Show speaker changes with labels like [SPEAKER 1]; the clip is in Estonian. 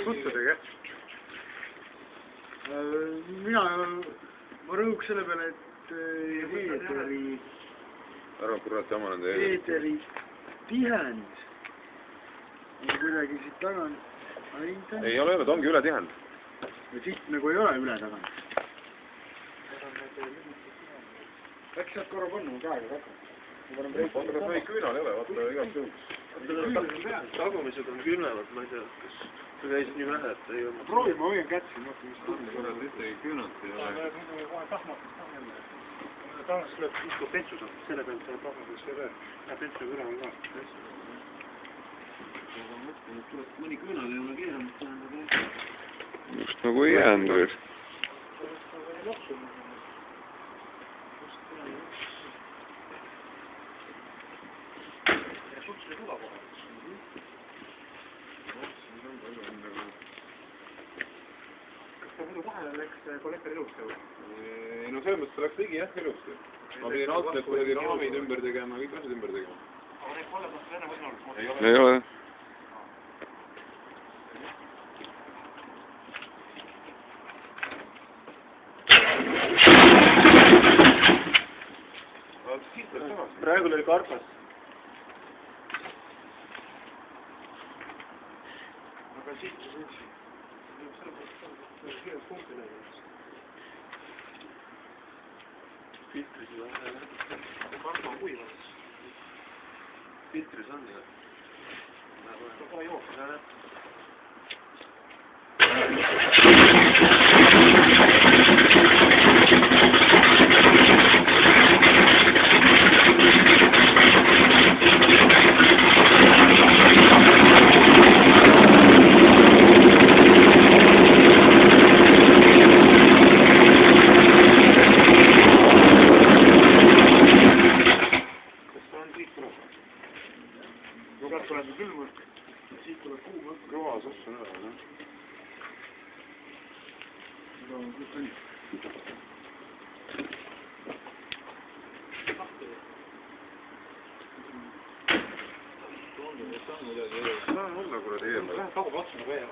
[SPEAKER 1] Sutsudega?
[SPEAKER 2] Ma rõhuks selle peale, et
[SPEAKER 1] Arva kurat jama nende
[SPEAKER 2] eeteri tihend on kuidagi siit tagant.
[SPEAKER 1] Ei ole, ta ongi üle tihend.
[SPEAKER 2] Siit nagu ei ole üle tagant. Äkki saad korra panna käega takka?
[SPEAKER 1] Vaata, kas meil küünal ei ole, vaata igalt juhuks.
[SPEAKER 3] Tagumised on küünavad, ma ei tea, kas sa käisid nii vähe, et ei olnud.
[SPEAKER 2] Proovi, ma võin kätt siin, vaata mis
[SPEAKER 1] on. Korral ühtegi küünalt ei ole.
[SPEAKER 3] Tahaks lööb istu pentsu saab, selle pealt tuleb tahmakas selle ja pentsu üleval ka. Tuleb mõni küünal ei ole keeranud, tähendab.
[SPEAKER 1] Just nagu ei jäänud veel.
[SPEAKER 3] Kas ta muidu vahele läks kollektor ilusti või?
[SPEAKER 1] Ei no selles mõttes läks ligi jah ilusti. Ma pidin alt need kuidagi raamid ümber tegema, kõik asjad ümber tegema.
[SPEAKER 3] Aga need kollepast enne võin olnud?
[SPEAKER 1] Ei ole.
[SPEAKER 3] Praegu oli karpas. Aga siit on üksi. Filtris on vähe. Karpa on kuivad. Filtris on jah. Ta kohe jookseb jah. Sealt tuleb külm õhk, siit tuleb kuum õhk.
[SPEAKER 1] Kõva soss on üle, jah.
[SPEAKER 2] Seda on kõik õnn.
[SPEAKER 1] Olla kuradi eemal.
[SPEAKER 3] Kagu katsuna veel.